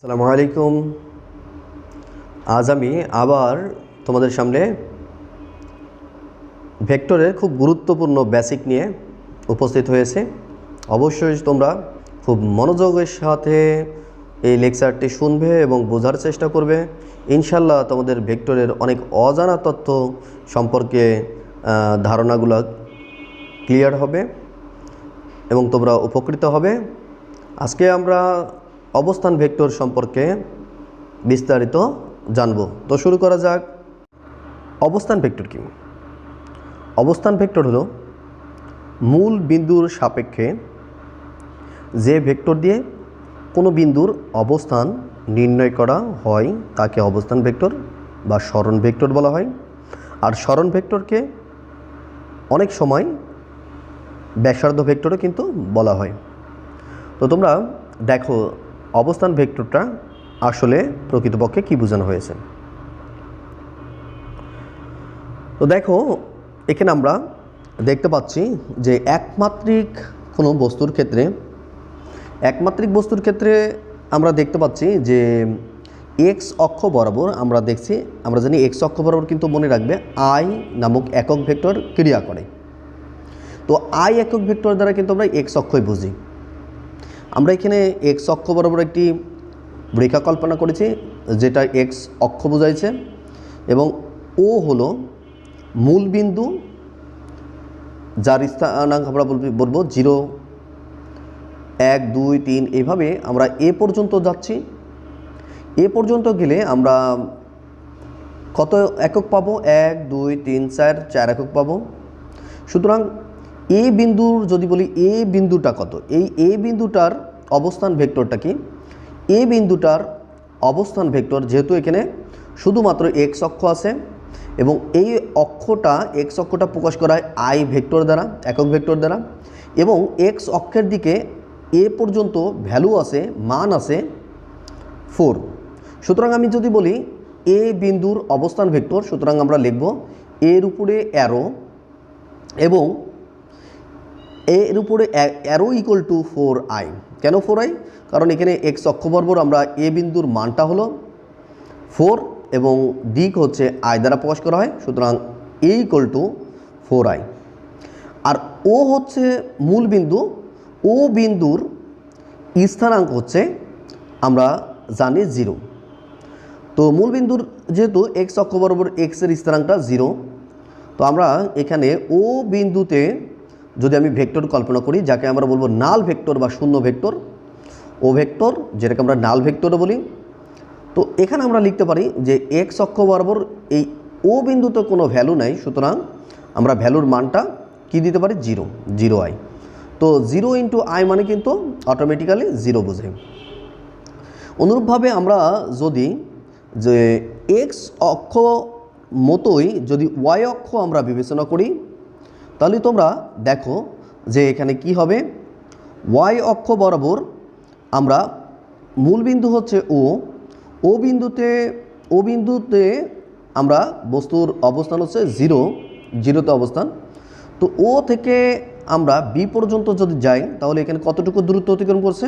আসসালামু আলাইকুম। আজ আমি আবার তোমাদের সামনে ভেক্টরের খুব গুরুত্বপূর্ণ বেসিক নিয়ে উপস্থিত হয়েছে। অবশ্যই তোমরা খুব মনোযোগের সাথে এই লেকচারটি শুনবে এবং বোঝার চেষ্টা করবে। ইনশাল্লাহ তোমাদের ভেক্টরের অনেক অজানা তথ্য সম্পর্কে ধারণাগুলো ক্লিয়ার হবে এবং তোমরা উপকৃত হবে। আজকে আমরা অবস্থান ভেক্টর সম্পর্কে বিস্তারিত জানব। তো শুরু করা যাক। অবস্থান ভেক্টর কি? অবস্থান ভেক্টর হলো মূল বিন্দুর সাপেক্ষে যে ভেক্টর দিয়ে কোনো বিন্দুর অবস্থান নির্ণয় করা হয় তাকে অবস্থান ভেক্টর বা সরণ ভেক্টর বলা হয়। আর সরণ ভেক্টরকে অনেক সময় ব্যাসার্ধ ভেক্টরও কিন্তু বলা হয়। তো তোমরা দেখো অবস্থান ভেক্টরটা আসলে প্রকৃতপক্ষে কী বোঝানো হয়েছে। তো দেখো এখানে আমরা দেখতে পাচ্ছি যে একমাত্রিক কোনো বস্তুর ক্ষেত্রে আমরা দেখতে পাচ্ছি যে এক্স অক্ষ বরাবর আমরা জানি এক্স অক্ষ বরাবর কিন্তু মনে রাখবে আই নামক একক ভেক্টর ক্রিয়া করে। তো আই একক ভেক্টর দ্বারা কিন্তু আমরা এক্স অক্ষই বুঝি। আমরা এখানে এক্স অক্ষ বরাবর একটি রেখা কল্পনা করেছি যেটা এক্স অক্ষ বোঝাইছে এবং ও হলো মূল বিন্দু, যার স্থানাঙ্ক আমরা বলবো 0, 1, 2, 3 এইভাবে আমরা এ পর্যন্ত যাচ্ছি। এ পর্যন্ত গেলে আমরা কত একক পাবো? 1, 2, 3, 4 একক পাবো। সুতরাং এ বিন্দুর যদি বলি এ বিন্দুটা কত, এই এ বিন্দুটার অবস্থান ভেক্টরটা কি? এ বিন্দুটার অবস্থান ভেক্টর যেহেতু এখানে শুধুমাত্র এক্স অক্ষ আছে এবং এই এক্স অক্ষটা প্রকাশ করা হয় আই ভেক্টর দ্বারা, একক ভেক্টর দ্বারা, এবং এক্স অক্ষের দিকে এ পর্যন্ত ভ্যালু আছে, মান আছে 4। সুতরাং আমি যদি বলি এ বিন্দুর অবস্থান ভেক্টর, সুতরাং আমরা লিখব এর উপরে অ্যারো এবং এর উপরে অ্যারো ইকুয়াল টু 4i। কেন 4i? কারণ এখানে এক্স অক্ষ বরাবর আমরা এ বিন্দুর মানটা হলো 4 এবং দিক হচ্ছে আই দ্বারা প্রকাশ করা হয়। সুতরাং এ ইকুয়াল টু 4i। আর ও হচ্ছে মূল বিন্দু, ও বিন্দুর স্থানাঙ্ক হচ্ছে আমরা জানি 0। তো মূল বিন্দুর যেহেতু এক্স অক্ষ বরাবর এক্সের স্থানাঙ্কটা 0, তো আমরা এখানে ও বিন্দুতে যদি আমি ভেক্টর কল্পনা করি যাকে আমরা বলবো নাল ভেক্টর বা শূন্য ভেক্টর, ও ভেক্টর যেটাকে আমরা নাল ভেক্টরও বলি। তো এখানে আমরা লিখতে পারি যে এক্স অক্ষ বরাবর এই ও বিন্দুতে কোনো ভ্যালু নাই, সুতরাং আমরা ভ্যালুর মানটা কি দিতে পারি? 0i। তো 0 ইন্টু আই মানে কিন্তু অটোমেটিক্যালি 0 বোঝে। অনুরূপভাবে আমরা যদি যে এক্স অক্ষ মতোই যদি ওয়াই অক্ষ আমরা বিবেচনা করি তাহলে তোমরা দেখো যে এখানে কি হবে। ওয়াই অক্ষ বরাবর আমরা মূল বিন্দু হচ্ছে ও বিন্দুতে আমরা বস্তুর অবস্থান হচ্ছে 0তে অবস্থান। তো ও থেকে আমরা বি পর্যন্ত যদি যাই তাহলে এখানে কতটুকু দূরত্ব অতিক্রম করছে?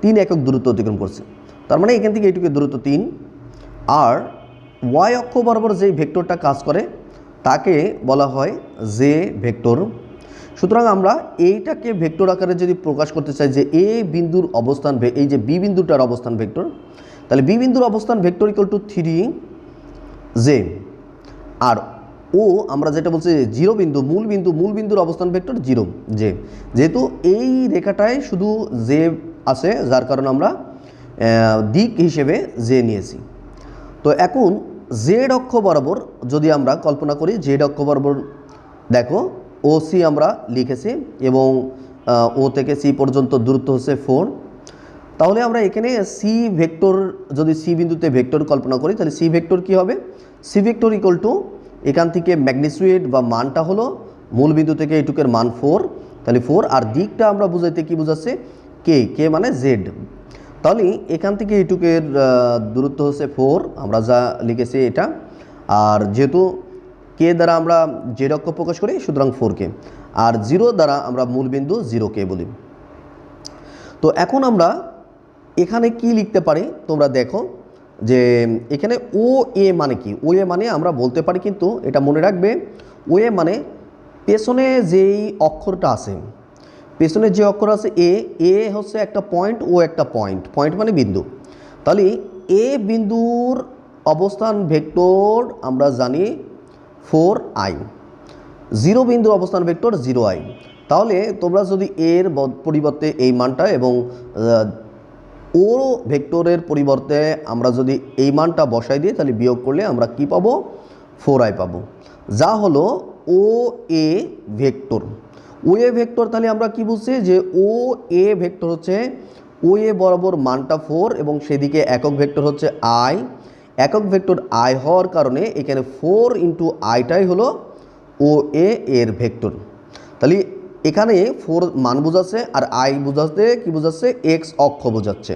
3 একক দূরত্ব অতিক্রম করছে। তার মানে এখান থেকে এইটুকু দূরত্ব 3। আর ওয়াই অক্ষ বরাবর যেই ভেক্টরটা কাজ করে তাকে বলা হয় জে ভেক্টর। সুতরাং আমরা এইটাকে ভেক্টর আকারে যদি প্রকাশ করতে চাই যে এ বিন্দুর অবস্থান, এই যে বি বিন্দুটার অবস্থান ভেক্টর, তাহলে বি বিন্দুর অবস্থান ভেক্টর ইকুয়াল টু 3jে। আর ও আমরা যেটা বলছি 0 বিন্দু, মূল বিন্দুর অবস্থান ভেক্টর 0jে। যেহেতু এই রেখাটায় শুধু জে আছে যার কারণে আমরা দিক হিসেবে জে নিয়েছি। তো এখন জেড অক্ষ বরাবর যদি আমরা কল্পনা করি, জেড অক্ষ বরাবর দেখো ও সি আমরা লিখেছি এবং ও থেকে সি পর্যন্ত দূরত্ব হচ্ছে 4। তাহলে আমরা এখানে সি ভেক্টর যদি সি বিন্দুতে ভেক্টর কল্পনা করি তাহলে সি ভেক্টর কি হবে? সি ভেক্টর ইকুয়াল টু এখান থেকে ম্যাগনিটিউড বা মানটা হলো মূল বিন্দু থেকে এইটুকের মান 4, তাহলে 4। আর দিকটা আমরা বুঝাইতে কি বুঝাচ্ছে? কে মানে জেড। তাহলে এখান থেকে এইটুকের দূরত্ব হচ্ছে 4, আমরা যা লিখেছি এটা। আর যেহেতু কে দ্বারা আমরা জেড অক্ষ প্রকাশ করি সুতরাং 4k, আর 0 দ্বারা আমরা মূল বিন্দু 0k বলি। তো এখন আমরা এখানে কি লিখতে পারি তোমরা দেখো যে এখানে ও এ মানে কি, ও এ মানে আমরা বলতে পারি, কিন্তু এটা মনে রাখবে ও এ মানে পেছনে যেই অক্ষরটা আছে, পেছনে যে অক্ষর আছে এ, এ হচ্ছে একটা পয়েন্ট, ও একটা পয়েন্ট, পয়েন্ট মানে বিন্দু। তাহলে এ বিন্দুর অবস্থান ভেক্টর আমরা জানি 4i, জিরো বিন্দুর অবস্থান ভেক্টর 0i। তাহলে তোমরা যদি এর পরিবর্তে এই মানটা এবং ও ভেক্টরের পরিবর্তে আমরা যদি এই মানটা বসাই দিই, তাহলে বিয়োগ করলে আমরা কি পাবো, 4i পাবো, যা হলো ও এ ভেক্টর। ও এ ভেক্টর তাহলে আমরা কি বুঝছি যে ও এ ভেক্টর হচ্ছে ও এ বরাবর মানটা 4 এবং সেদিকে একক ভেক্টর হচ্ছে i। একক ভেক্টর i হওয়ার কারণে এখানে 4 ইন্টু আইটাই হলো ও এ এর ভেক্টর। তাহলে এখানে 4 মান বোঝাচ্ছে আর i বোঝাচ্ছে কি বোঝাচ্ছে, এক্স অক্ষ বোঝাচ্ছে।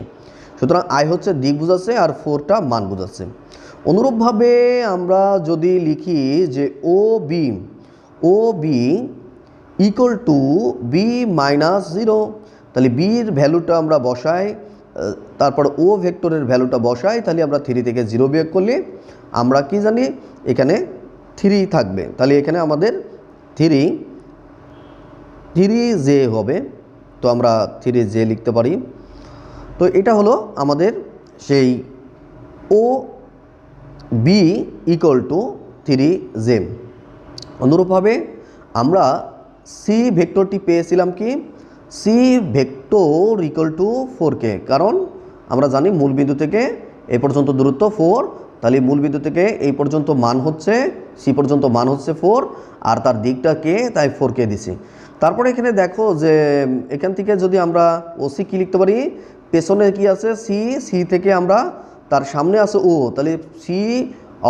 সুতরাং i হচ্ছে দিক বোঝাচ্ছে আর 4টা মান বোঝাচ্ছে। অনুরূপভাবে আমরা যদি লিখি যে O B equal to B minus 0, তাহলে বির ভ্যালুটা আমরা বসাই, তারপর ও ভেক্টরের ভ্যালুটা বসাই, তাহলে আমরা 3 থেকে 0 বিয়োগ করলে আমরা কি জানি এখানে 3 থাকবে। তাহলে এখানে আমাদের 3j হবে, তো আমরা 3j লিখতে পারি। তো এটা হলো আমাদের সেই ও বি ইকুয়াল টু 3j। অনুরূপভাবে আমরা সি ভেক্টরটি পেয়েছিলাম কি, C vector equal two 4k, কারণ আমরা জানি মূলবিন্দু থেকে এই পর্যন্ত দূরত্ব 4, তাহলে মূলবিন্দু থেকে এই পর্যন্ত মান হচ্ছে, সি পর্যন্ত মান হচ্ছে 4 আর তার দিকটা কে, তাই 4k দিছি। তারপরে এখানে দেখো যে এখান থেকে যদি আমরা ওসি কি লিখতে পারি, পেছনে কি আছে সি থেকে আমরা তার সামনে আছে ও, তাহলে সি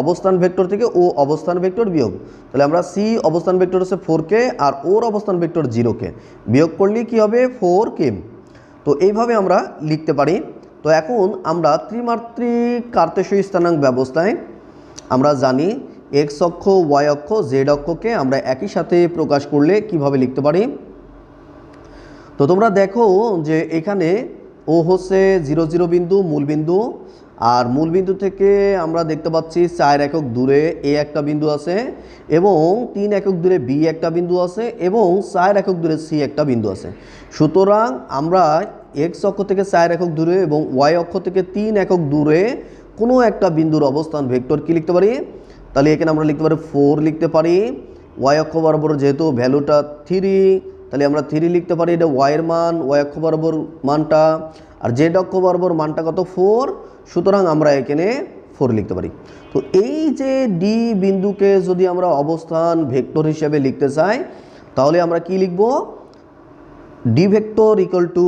অবস্থান ভেক্টর থেকে ও অবস্থান ভেক্টর বিয়োগ, তাহলে আমরা সি অবস্থান ভেক্টর হচ্ছে 4k আর ওর অবস্থান ভেক্টর 0k, বিয়োগ করলে কি হবে 4k। তো এইভাবে আমরা লিখতে পারি। তো এখন আমরা ত্রিমাত্রিক কার্তেশীয় স্থানাঙ্ক ব্যবস্থায় আমরা জানি এক্স অক্ষ, ওয়াই অক্ষ, জেড অক্ষকে আমরা একই সাথে প্রকাশ করলে কিভাবে লিখতে পারি। তো তোমরা দেখো যে এখানে ও হচ্ছে 0 0 বিন্দু মূল বিন্দু, আর মূল বিন্দু থেকে আমরা দেখতে পাচ্ছি 4 একক দূরে এ একটা বিন্দু আছে এবং 3 একক দূরে বি একটা বিন্দু আছে এবং 4 একক দূরে সি একটা বিন্দু আছে। সুতরাং আমরা এক্স অক্ষ থেকে 4 একক দূরে এবং ওয়াই অক্ষ থেকে 3 একক দূরে কোনো একটা বিন্দুর অবস্থান ভেক্টর কি লিখতে পারি, তাহলে এখানে আমরা লিখতে পারি 4 লিখতে পারি। ওয়াই অক্ষ বরাবর যেহেতু ভ্যালুটা 3, তাহলে আমরা 3 লিখতে পারি, এটা ওয়াইয়ের মান, ওয়াই অক্ষ বরাবর মানটা, আর জেড অক্ষ বরাবর মানটা কত 4, সুতরাং আমরা এখানে 4 লিখতে পারি। তো এই যে ডি বিন্দুকে যদি আমরা অবস্থান ভেক্টর হিসেবে লিখতে চাই, তাহলে আমরা কি লিখব, D vector equal two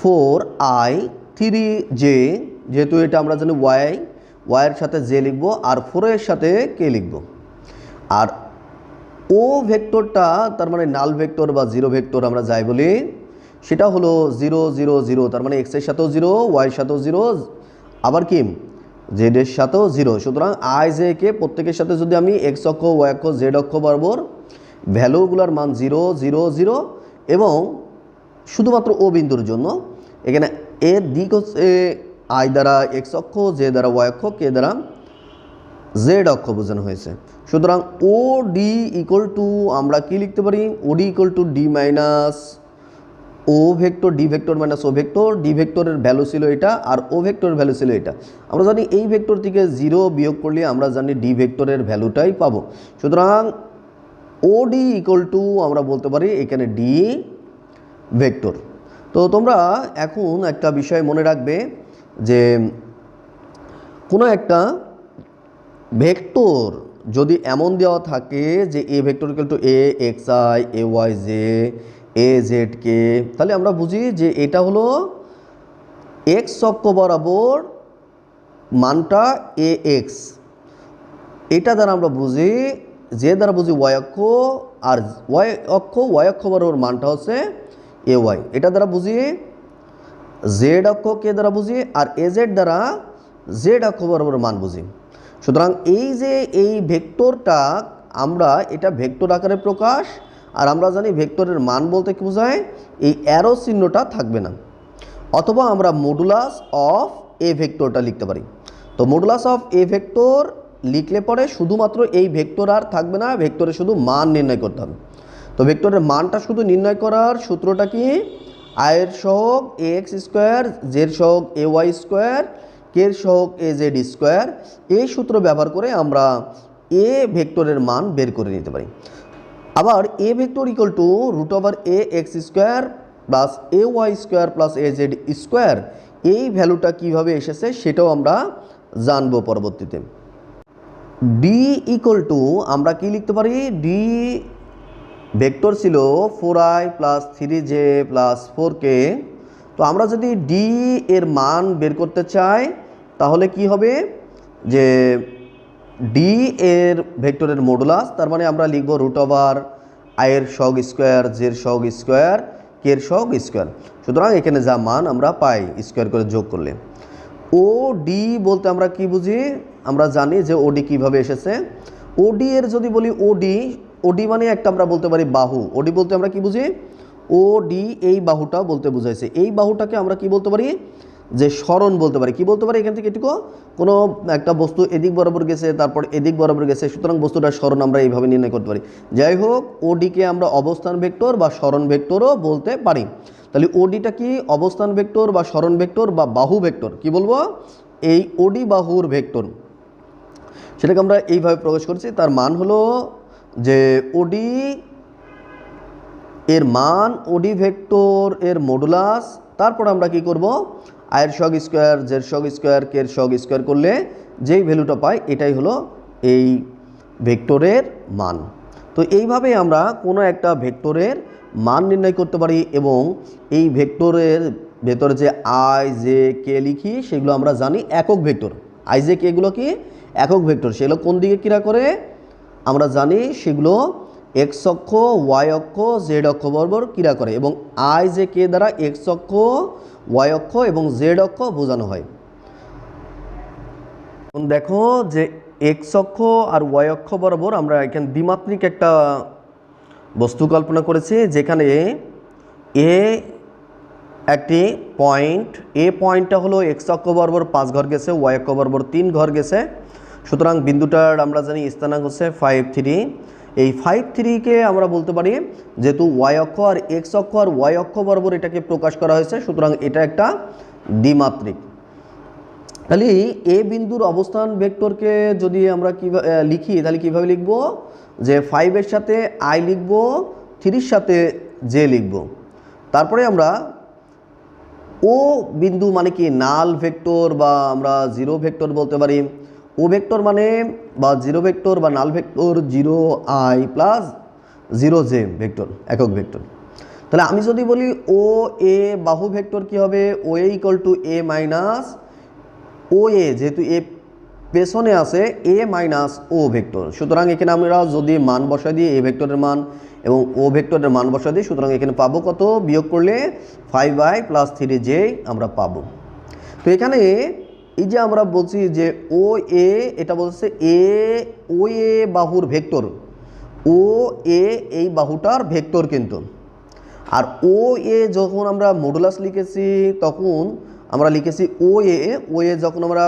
4i 3j, যেহেতু এটা আমরা জানি ওয়াইয়ের সাথে জে লিখব আর 4 সাথে কে লিখব। আর ও ভেক্টরটা তার মানে নাল ভেক্টর বা জিরো ভেক্টর আমরা যাই বলি, সেটা হলো 0 0 0, তার মানে এক্সের সাথেও 0, ওয়াইয়ের সাথেও 0, আবার কি জেডের সাথেও 0। সুতরাং আই জে কে প্রত্যেকের সাথে যদি আমি এক্স অক্ষ, ওয়াই অক্ষ, জেড অক্ষ বরাবর ভ্যালুগুলোর মান 0 0 0 এবং শুধুমাত্র ও বিন্দুর জন্য এখানে এর দিক হচ্ছে আই দ্বারা এক্স অক্ষ, জে দ্বারা ওয়াই অক্ষ, কে দ্বারা জেড অক্ষ বোঝানো হয়েছে। সুতরাং ও ডি ইকুয়াল টু আমরা কি লিখতে পারি, O D equal to D minus O vector, D vector minus O vector. D ভেক্টরের ভ্যালু ছিল এটা আর ও ভেক্টরের ভ্যালু ছিল এটা। আমরা জানি এই ভেক্টর থেকে 0 বিয়োগ করলে আমরা জানি ডি ভেক্টরের ভ্যালুটাই পাবো। সুতরাং ও ডি ইকুয়াল টু আমরা বলতে পারি এখানে ডি ভেক্টর। তো তোমরা এখন একটা বিষয় মনে রাখবে যে কোনো একটা ভেক্টর যদি এমন দেওয়া থাকে যে A vector equal to A X I, A Y J, A Z K, তাহলে আমরা বুঝি যে এটা হলো এক্স অক্ষ বরাবর মানটা এ এক্স, এটা দ্বারা আমরা বুঝি, যে দ্বারা বুঝি ওয়াই অক্ষ, আর ওয়াই অক্ষ বরাবর মানটা হচ্ছে এ ওয়াই, এটা দ্বারা বুঝি জেড অক্ষ, কে দ্বারা বুঝি, আর এ জেড দ্বারা জেড অক্ষ বরাবর মান বুঝি। সুতরাং এই যে এই ভেক্টরটা আমরা এটা ভেক্টর আকারে প্রকাশ, আর আমরা জানি ভেক্টরের মান বলতে কি বোঝায়, এই অ্যারো চিহ্নটা থাকবে না। অথবা আমরা মডুলাস অফ এ ভেক্টরটা লিখতে পারি। তো মডুলাস অফ এ ভেক্টর লিখলে পরে শুধুমাত্র এই ভেক্টর আর থাকবে না, ভেক্টরের শুধু মান নির্ণয় করতে হবে। তো ভেক্টরের মানটা শুধু নির্ণয় করার সূত্রটা কি, আয়ের সহগ এ এক্স স্কোয়ার, জেড সহগ এ ওয়াই স্কোয়ার, কের সহগ এ জেড স্কোয়ার, এই সূত্র ব্যবহার করে আমরা এ ভেক্টরের মান বের করে নিতে পারি। আবার A vector equal to root over A X square plus A Y square plus A Z square, এই ভ্যালুটা কীভাবে এসেছে সেটাও আমরা জানবো পরবর্তীতে। ডি ইকুয়াল টু আমরা কি লিখতে পারি, ডি ভেক্টর ছিল 4i plus 3j plus 4k। তো আমরা যদি ডি এর মান বের করতে চাই তাহলে কি হবে, যে ডি এর ভেক্টরের মডুলাস, তার মানে আমরা লিখব রুট ওভার আয়ের সহগ স্কোয়ার, জের সহগ স্কোয়ার, কের সহগ স্কোয়ার। সুতরাং এখানে যা মান আমরা পাই স্কোয়ার করে যোগ করলে। ও ডি বলতে আমরা কি বুঝি, আমরা জানি যে ওডি কিভাবে এসেছে। ওডি এর যদি বলি ওডি, ওডি মানে একটা আমরা বলতে পারি বাহু। ওডি বলতে আমরা কি বুঝি, ওডি এই বাহুটা বলতে বুঝাইছে। এই বাহুটাকে আমরা কি বলতে পারি, যে সরণ বলতে পারি। কি বলতে পারি, এখান থেকে এটুকু কোনো একটা বস্তু এদিক বরাবর গেছে, তারপর এদিক বরাবর গেছে, সুতরাং বস্তুটার সরণ আমরা এইভাবে নির্ণয় করতে পারি। যাই হোক, ওডিকে আমরা অবস্থান ভেক্টর বা সরণ ভেক্টরও বলতে পারি। তাহলে ওডিটা কি অবস্থান ভেক্টর বা সরণ ভেক্টর বা বাহু ভেক্টর, কি বলবো, এই ওডি বাহুর ভেক্টর, সেটাকে আমরা এইভাবে প্রকাশ করছি। তার মান হলো যে ওডি এর মান ওডি ভেক্টর এর মডুলাস, তারপর আমরা কি করব, আয়ের সহগ স্কোয়ার, জেড সহগ স্কোয়ার, কের সহগ স্কোয়ার করলে যেই ভ্যালুটা পাই এটাই হলো এই ভেক্টরের মান। তো এইভাবে আমরা কোনো একটা ভেক্টরের মান নির্ণয় করতে পারি এবং এই ভেক্টরের ভেতরে যে আই জে কে লিখি সেগুলো আমরা জানি একক ভেক্টর। আই জে কেগুলো কি একক ভেক্টর, সেগুলো কোন দিকে ক্রিয়া করে আমরা জানি, সেগুলো এক্স অক্ষ, ওয়াই অক্ষ, জেড অক্ষ বরাবর ক্রিয়া করে এবং আই জে কে দ্বারা এক্স অক্ষ, ওয়াই অক্ষ এবং জেড অক্ষ বোঝানো হয়। দেখো যে এক্স অক্ষ আর ওয়াই অক্ষ বরাবর আমরা এখানে দ্বিমাত্রিক একটা বস্তু কল্পনা করেছি, যেখানে এ একটি পয়েন্ট, এ পয়েন্টটা হলো এক্স অক্ষ বরাবর 5 ঘর গেছে, ওয়াই অক্ষ বরাবর 3 ঘর গেছে। সুতরাং বিন্দুটার আমরা জানি স্থানাঙ্ক হচ্ছে 5, 3। এই 5, 3কে আমরা বলতে পারি, যেহেতু ওয়াই অক্ষ আর এক্স অক্ষ আর ওয়াই অক্ষ বরাবর এটাকে প্রকাশ করা হয়েছে, সুতরাং এটা একটা দ্বিমাত্রিক। তাহলে এ বিন্দুর অবস্থান ভেক্টরকে যদি আমরা কীভাবে লিখি, তাহলে কীভাবে লিখব, যে 5-এর সাথে আই লিখব, 3-র সাথে জে লিখব। তারপরে আমরা ও বিন্দু মানে কি নাল ভেক্টর বা আমরা জিরো ভেক্টর বলতে পারি। ও ভেক্টর মানে বা জিরো ভেক্টর বা null vector 0i plus 0j vector, একক ভেক্টর। তাহলে আমি যদি বলি ও এ বাহু ভেক্টর কি হবে, ও এ ইকুয়াল টু এ মাইনাস ও এ, যেহেতু এ পেছনে আছে, এ মাইনাস ও ভেক্টর। সুতরাং এখানে আমরা যদি মান বসাই দিই, এ ভেক্টরের মান এবং ও ভেক্টরের মান বসাই দিই, সুতরাং এখানে পাবো কত, বিয়োগ করলে 5i প্লাস 3j আমরা পাবো। তো এখানে এই যে আমরা বলছি যে ও এ, এটা বলছে এ, ও এ বাহুর ভেক্টর, ও এ এই বাহুটার ভেক্টর কিন্তু। আর ও এ যখন আমরা মডুলাস লিখেছি তখন আমরা লিখেছি ও এ যখন আমরা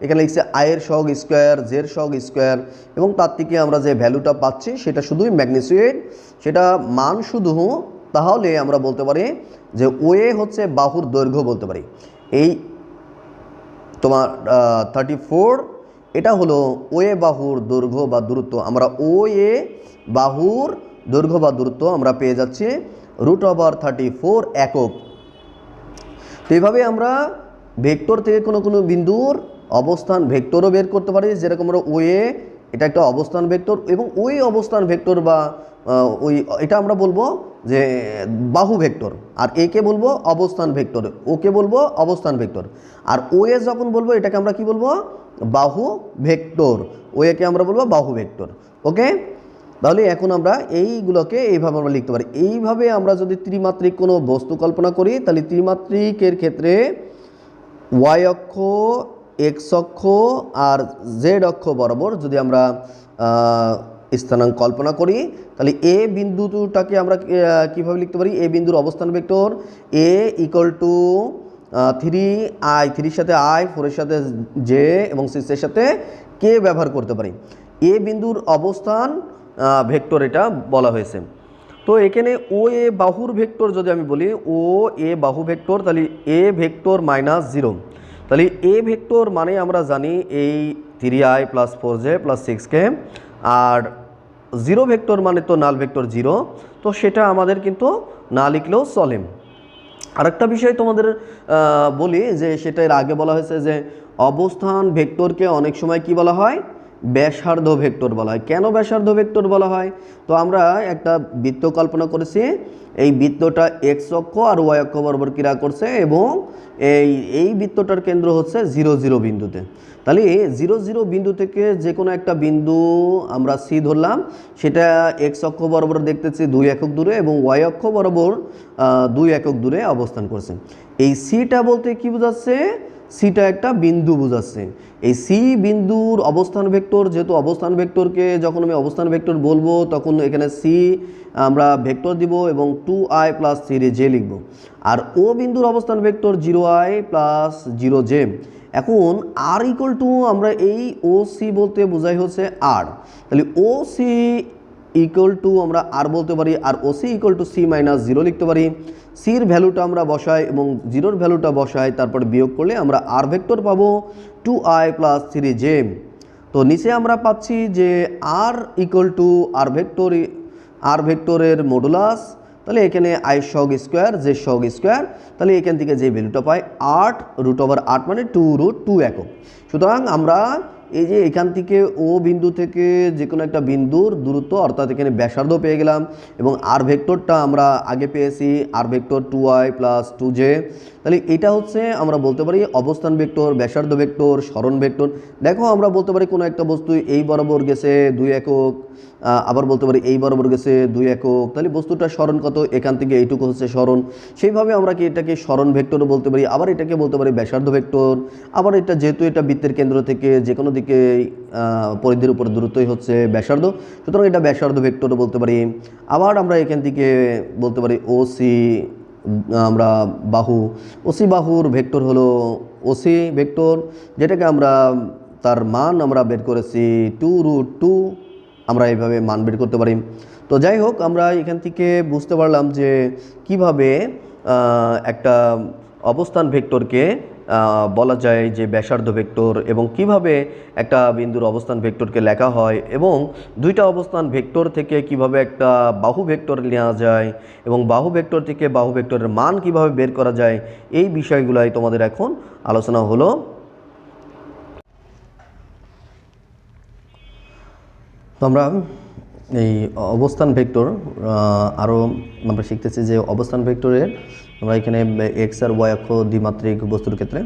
এখানে লিখছি আয়ের সহগ স্কোয়ার, জের সহগ স্কোয়ার, এবং তার থেকে আমরা যে ভ্যালুটা পাচ্ছি সেটা শুধুই ম্যাগনিটিউড, সেটা মান শুধু, তাহলে আমরা বলতে পারি যে ও এ হচ্ছে বাহুর দৈর্ঘ্য বলতে পারি। এই তোমার 34, এটা হলো ও এ বাহুর দৈর্ঘ্য বা দূরত্ব। আমরা ও এ বাহুর দৈর্ঘ্য বা দূরত্ব আমরা পেয়ে যাচ্ছি √34 একক। তো এইভাবে আমরা ভেক্টর থেকে কোনো বিন্দুর অবস্থান ভেক্টরও বের করতে পারি, যেরকম আমরা ও এ, এটা একটা অবস্থান ভেক্টর এবং ওই অবস্থান ভেক্টর বা এটা আমরা বলবো যে বাহু ভেক্টর, আর একে বলবো অবস্থান ভেক্টর, ওকে বলবো অবস্থান ভেক্টর, আর ও এ যখন বলবো এটাকে আমরা কি বলবো, বাহু ভেক্টর, ও একে আমরা বলবো বাহু ভেক্টর। ওকে, তাহলে এখন আমরা এইগুলোকে এইভাবে আমরা লিখতে পারি। এইভাবে আমরা যদি ত্রিমাত্রিক কোনো বস্তু কল্পনা করি, তাহলে ত্রিমাত্রিকের ক্ষেত্রে ওয়াই অক্ষ, এক্স অক্ষ আর জেড অক্ষ বরাবর যদি আমরা স্থানাঙ্ক কল্পনা করি, তাহলে এ বিন্দুটাকে আমরা কীভাবে লিখতে পারি, এ বিন্দুর অবস্থান ভেক্টর এ ইকুয়াল টু থ্রির সাথে আই, 4-এর সাথে জে এবং 6-এর সাথে কে ব্যবহার করতে পারি। এ বিন্দুর অবস্থান ভেক্টর এটা বলা হয়েছে। তো এখানে ও এ বাহুর ভেক্টর যদি আমি বলি, ও এ বাহু ভেক্টর, তাহলে এ ভেক্টর -0, তাহলে এ ভেক্টর মানে আমরা জানি এই 3i + 4j + 6k, আর 0 ভেক্টর মানে তো নাল ভেক্টর 0, তো সেটা আমাদের কিন্তু না লিখলেও চলে। আরেকটা বিষয় তোমাদের বলি যে সেটা এর আগে বলা হয়েছে যে অবস্থান ভেক্টরকে অনেক সময় কি বলা হয়, ব্যাসার্ধ ভেক্টর বলা হয়। কেন ব্যাসার্ধ ভেক্টর বলা হয়? তো আমরা একটা বৃত্ত কল্পনা করেছি, এই বৃত্তটা এক্স অক্ষ আর ওয়াই অক্ষ বরাবর ক্রিয়া করছে এবং এই বৃত্তটার কেন্দ্র হচ্ছে 0, 0 বিন্দুতে। তাহলে 0, 0 বিন্দু থেকে যে কোনো একটা বিন্দু আমরা সি ধরলাম, সেটা এক্স অক্ষ বরাবর দেখতেছি 2 একক দূরে এবং ওয়াই অক্ষ বরাবর 2 একক দূরে অবস্থান করছে। এই সিটা বলতে কি বোঝাচ্ছে? সিটা একটা বিন্দু বোঝাচ্ছে। এই সি বিন্দুর অবস্থান ভেক্টর, যেহেতু অবস্থান ভেক্টরকে যখন আমি অবস্থান ভেক্টর বলবো তখন এখানে সি আমরা ভেক্টর দিব এবং 2i + 3j লিখব। আর ও বিন্দুর অবস্থান ভেক্টর 0i + 0j। এখন আর = আমরা এই ও সি বলতে বোঝাই হচ্ছে আর, তাহলে ও সি আমরা আর বলতে পারি, আর ও সি = c - 0 লিখতে পারি। সির ভ্যালুটা আমরা বসাই এবং 0-র ভ্যালুটা বসাই, তারপর বিয়োগ করলে আমরা আর ভেক্টর পাবো 2i + 3j। তো নিচে আমরা পাচ্ছি যে আর = আর ভেক্টরের মডুলাস, তাহলে এখানে i সহগ স্কোয়ার j সহগ স্কোয়ার, তাহলে এখান থেকে যে ভ্যালুটা পাই 8 √8 মানে 2√2 একক। সুতরাং আমরা এই যে এখান থেকে ও বিন্দু থেকে যে কোনো একটা বিন্দুর দূরত্ব অর্থাৎ এখানে ব্যাসার্ধ পেয়ে গেলাম এবং আর ভেক্টরটা আমরা আগে পেয়েছি আর ভেক্টর 2i + 2j। তাহলে এটা হচ্ছে আমরা বলতে পারি অবস্থান ভেক্টর, ব্যাসার্ধ ভেক্টর, সরণ ভেক্টর। দেখো আমরা বলতে পারি কোনো একটা বস্তু এই বরাবর গেছে 2 একক, আবার বলতে পারি এই বরাবর গেছে 2 একক, তাহলে বস্তুটার সরণ কত, এখান থেকে এইটুকু হচ্ছে সরণ। সেইভাবে আমরা কি এটাকে সরণ ভেক্টরও বলতে পারি, আবার এটাকে বলতে পারি ব্যাসার্ধ ভেক্টর। আবার এটা যেহেতু এটা বৃত্তের কেন্দ্র থেকে যে কোনো দিকে পরিধির উপর দূরত্বই হচ্ছে ব্যাসার্ধ, সুতরাং এটা ব্যাসার্ধ ভেক্টরও বলতে পারি। আবার আমরা এখান থেকে বলতে পারি ওসি, আমরা বাহু, ওসি বাহুর ভেক্টর হলো ওসি ভেক্টর, যেটাকে আমরা তার মান আমরা বের করেছি 2√2, আমরা এইভাবে মান বের করতে পারি। তো যাই হোক, আমরা এখান থেকে বুঝতে পারলাম যে কিভাবে একটা অবস্থান ভেক্টরকে বলা যায় যে ব্যাসার্ধ ভেক্টর, এবং কিভাবে একটা বিন্দুর অবস্থান ভেক্টরকে লেখা হয়, এবং দুইটা অবস্থান ভেক্টর থেকে কিভাবে একটা বাহু ভেক্টর নেওয়া যায়, এবং বাহু ভেক্টর থেকে বাহু ভেক্টরের মান কিভাবে বের করা যায়, এই বিষয়গুলাই তোমাদের এখন আলোচনা হলো। তো আমরা এই অবস্থান ভেক্টর আরও আমরা শিখতেছি যে অবস্থান ভেক্টরের আমরা এখানে এক্স আর ওয়াই অক্ষ দ্বিমাত্রিক বস্তুর ক্ষেত্রে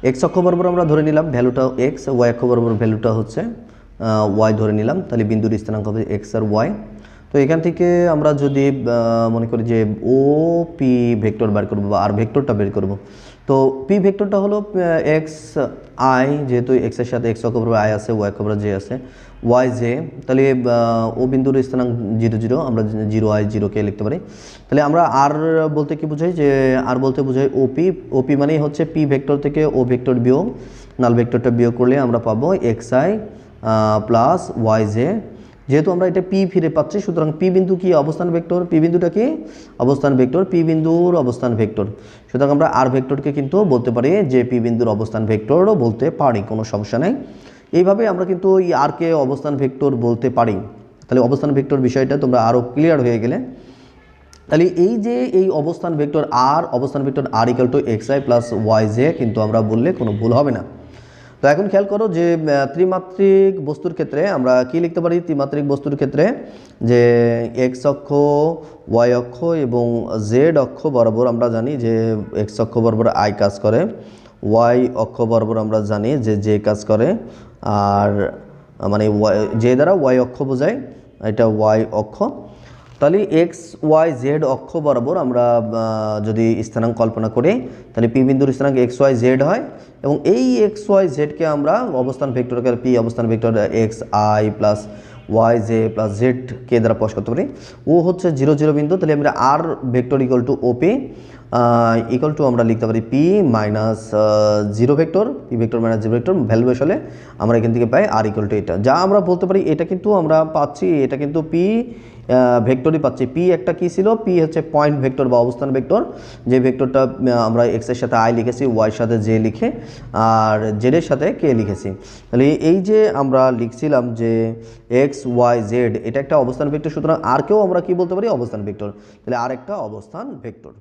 এক্স অক্ষ বরাবর আমরা ধরে নিলাম ভ্যালুটা এক্স, ওয়াই অক্ষ বরাবর ভ্যালুটা হচ্ছে ওয়াই ধরে নিলাম, তাহলে বিন্দুর স্থানাঙ্ক হবে এক্স আর ওয়াই। তো এখান থেকে আমরা যদি মনে করি যে ও পি ভেক্টর বের করবো বা আর ভেক্টরটা বের করব, তো পি ভেক্টরটা হলো এক্স আই, যেহেতু এক্সের সাথে এক্স অক্ষ বরাবর আই আছে, ওয়াই অক্ষ বরাবর জে আছে, ওয়াই জে, তাহলে ও বিন্দুর স্থানাঙ্ক 0, 0, আমরা 0i 0k লিখতে পারি। তাহলে আমরা আর বলতে কি বোঝাই, যে আর বলতে বোঝাই ওপি। ওপি মানেই হচ্ছে পি ভেক্টর থেকে ও ভেক্টর বিয়োগ নাল ভেক্টরটা বিয়োগ করলে আমরা পাবো xi + yj। যেহেতু আমরা এটা পি ফিরে পাচ্ছি, সুতরাং পি বিন্দু কি অবস্থান ভেক্টর, পি বিন্দুটা কি অবস্থান ভেক্টর, পি বিন্দুর অবস্থান ভেক্টর। সুতরাং আমরা আর ভেক্টরকে কিন্তু বলতে পারি যে পি বিন্দুর অবস্থান ভেক্টরও বলতে পারি, কোনো সমস্যা নেই। এইভাবে আমরা কিন্তু এই আরকে অবস্থান ভেক্টর বলতে পারি। তাহলে অবস্থান ভেক্টর বিষয়টা তোমরা আরও ক্লিয়ার হয়ে গেলে, তাহলে এই যে এই অবস্থান ভেক্টর আর = xi + yj কিন্তু আমরা বললে কোনো ভুল হবে না। তো এখন খেয়াল করো যে ত্রিমাত্রিক বস্তুর ক্ষেত্রে আমরা কি লিখতে পারি, ত্রিমাত্রিক বস্তুর ক্ষেত্রে যে এক্স অক্ষ, ওয়াই অক্ষ এবং জেড অক্ষ বরাবর আমরা জানি যে এক্স অক্ষ বরাবর আই কাজ করে, ওয়াই অক্ষ বরাবর আমরা জানি যে জে কাজ করে, আর মানে জে দ্বারা ওয়াই অক্ষ বোঝায়, এটা ওয়াই অক্ষ। তাহলে এক্স ওয়াই জেড অক্ষ বরাবর আমরা যদি স্থানাঙ্ক কল্পনা করি, তাহলে পি বিন্দুর স্থানাঙ্ক এক্স ওয়াই জেড হয়, এবং এই এক্স ওয়াই জেডকে আমরা অবস্থান ভেক্টরকে পি অবস্থান vector X I + Y J + Z K দ্বারা প্রকাশ করতে পারি। ও হচ্ছে 0, 0 বিন্দু, তাহলে আমরা আর ভেক্টর = ওপি, ইকুয়াল টু আমরা লিখতে পারি P minus zero vector, P vector minus zero vector value বসালে আমরা এখান থেকে পাই আর ইকুয়াল টু এটা। যা আমরা বলতে পারি এটা কিন্তু আমরা পাচ্ছি, এটা কিন্তু পি ভেক্টরই পাচ্ছি। পি একটা কী ছিল, পি হচ্ছে পয়েন্ট ভেক্টর বা অবস্থান ভেক্টর, যে ভেক্টরটা আমরা এক্সের সাথে আই লিখেছি, ওয়াইয়ের সাথে জে লিখে আর জেডের সাথে কে লিখেছি। তাহলে এই যে আমরা লিখছিলাম যে এক্স ওয়াই জেড এটা একটা অবস্থান ভেক্টর, সুতরাং আর কেউ আমরা কি বলতে পারি অবস্থান ভেক্টর, তাহলে আর একটা অবস্থান ভেক্টর।